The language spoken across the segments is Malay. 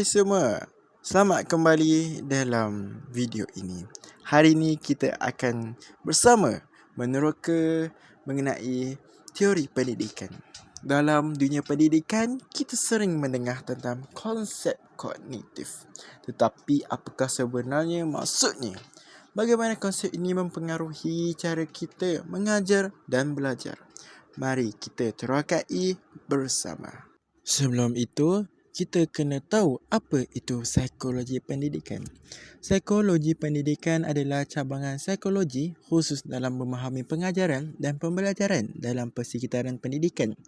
Hai semua, selamat kembali dalam video ini. Hari ini kita akan bersama meneroka mengenai teori pendidikan. Dalam dunia pendidikan, kita sering mendengar tentang konsep kognitif. Tetapi apakah sebenarnya maksudnya? Bagaimana konsep ini mempengaruhi cara kita mengajar dan belajar? Mari kita terokai bersama. Sebelum itu, kita kena tahu apa itu psikologi pendidikan. Psikologi pendidikan adalah cabangan psikologi khusus dalam memahami pengajaran dan pembelajaran dalam persekitaran pendidikan.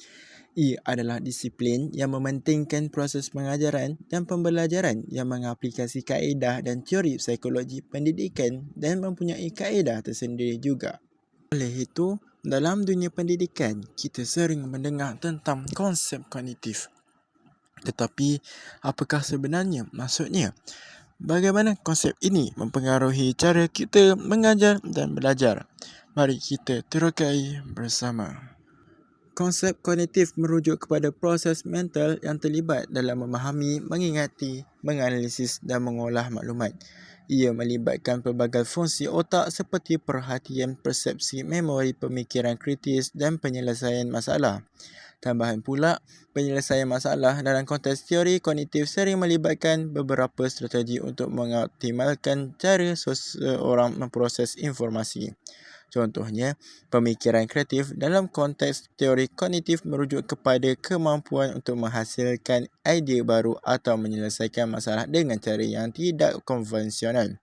Ia adalah disiplin yang mementingkan proses pengajaran dan pembelajaran yang mengaplikasi kaedah dan teori psikologi pendidikan dan mempunyai kaedah tersendiri juga. Oleh itu, dalam dunia pendidikan, kita sering mendengar tentang konsep kognitif. Tetapi, apakah sebenarnya maksudnya? Bagaimana konsep ini mempengaruhi cara kita mengajar dan belajar? Mari kita terokai bersama. Konsep kognitif merujuk kepada proses mental yang terlibat dalam memahami, mengingati, menganalisis dan mengolah maklumat. Ia melibatkan pelbagai fungsi otak seperti perhatian, persepsi, memori, pemikiran kritis dan penyelesaian masalah. Tambahan pula, penyelesaian masalah dalam konteks teori kognitif sering melibatkan beberapa strategi untuk mengoptimalkan cara seseorang memproses informasi. Contohnya, pemikiran kreatif dalam konteks teori kognitif merujuk kepada kemampuan untuk menghasilkan idea baru atau menyelesaikan masalah dengan cara yang tidak konvensional.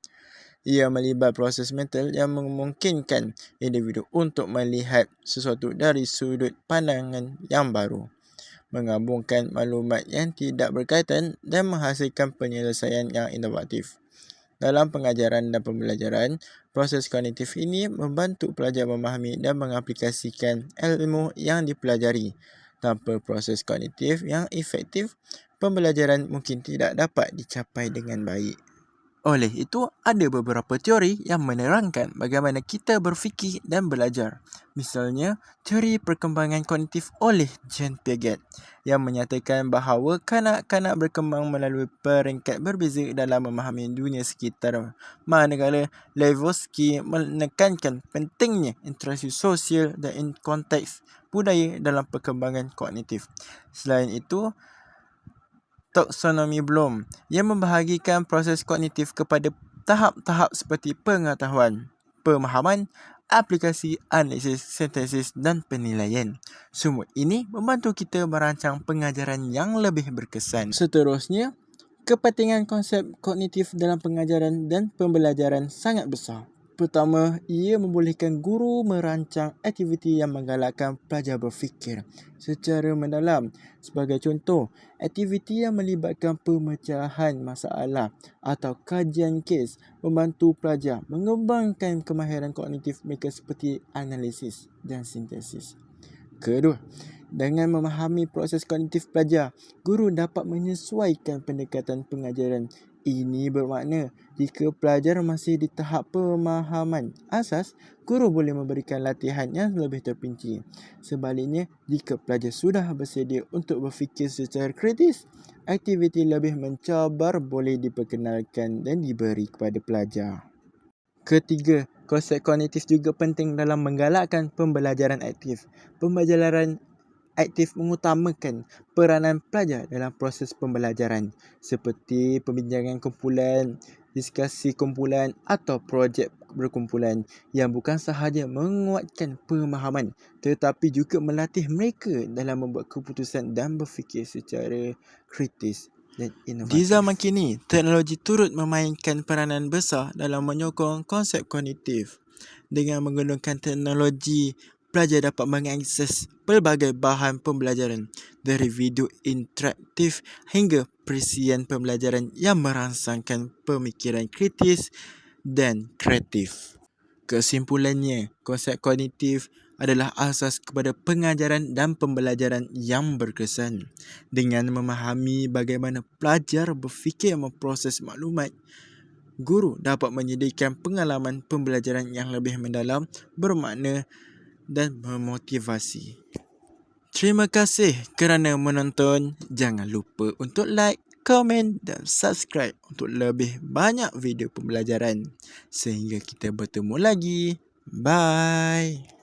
Ia melibat proses mental yang memungkinkan individu untuk melihat sesuatu dari sudut pandangan yang baru, menggabungkan maklumat yang tidak berkaitan dan menghasilkan penyelesaian yang inovatif. Dalam pengajaran dan pembelajaran, proses kognitif ini membantu pelajar memahami dan mengaplikasikan ilmu yang dipelajari. Tanpa proses kognitif yang efektif, pembelajaran mungkin tidak dapat dicapai dengan baik. Oleh itu, ada beberapa teori yang menerangkan bagaimana kita berfikir dan belajar. Misalnya, teori perkembangan kognitif oleh Jean Piaget yang menyatakan bahawa kanak-kanak berkembang melalui peringkat berbeza dalam memahami dunia sekitar. Manakala Levosky menekankan pentingnya interaksi sosial dan konteks budaya dalam perkembangan kognitif. Selain itu, taksonomi Bloom yang membahagikan proses kognitif kepada tahap-tahap seperti pengetahuan, pemahaman, aplikasi, analisis, sintesis dan penilaian. Semua ini membantu kita merancang pengajaran yang lebih berkesan. Seterusnya, kepentingan konsep kognitif dalam pengajaran dan pembelajaran sangat besar. Pertama, ia membolehkan guru merancang aktiviti yang menggalakkan pelajar berfikir secara mendalam. Sebagai contoh, aktiviti yang melibatkan pemecahan masalah atau kajian kes membantu pelajar mengembangkan kemahiran kognitif mereka seperti analisis dan sintesis. Kedua, dengan memahami proses kognitif pelajar, guru dapat menyesuaikan pendekatan pengajaran. Ini bermakna jika pelajar masih di tahap pemahaman asas, guru boleh memberikan latihan yang lebih terperinci. Sebaliknya, jika pelajar sudah bersedia untuk berfikir secara kritis, aktiviti lebih mencabar boleh diperkenalkan dan diberi kepada pelajar. Ketiga, konsep kognitif juga penting dalam menggalakkan pembelajaran aktif. Pembelajaran aktif mengutamakan peranan pelajar dalam proses pembelajaran seperti perbincangan kumpulan, diskusi kumpulan atau projek berkumpulan yang bukan sahaja menguatkan pemahaman tetapi juga melatih mereka dalam membuat keputusan dan berfikir secara kritis dan inovatif. Di zaman kini, teknologi turut memainkan peranan besar dalam menyokong konsep kognitif. Dengan menggunakan teknologi, pelajar dapat mengakses pelbagai bahan pembelajaran dari video interaktif hingga perisian pembelajaran yang merangsangkan pemikiran kritis dan kreatif. Kesimpulannya, konsep kognitif adalah asas kepada pengajaran dan pembelajaran yang berkesan. Dengan memahami bagaimana pelajar berfikir memproses maklumat, guru dapat menyediakan pengalaman pembelajaran yang lebih mendalam, bermakna dan memotivasi. Terima kasih kerana menonton. Jangan lupa untuk like, komen dan subscribe untuk lebih banyak video pembelajaran. Sehingga kita bertemu lagi. Bye.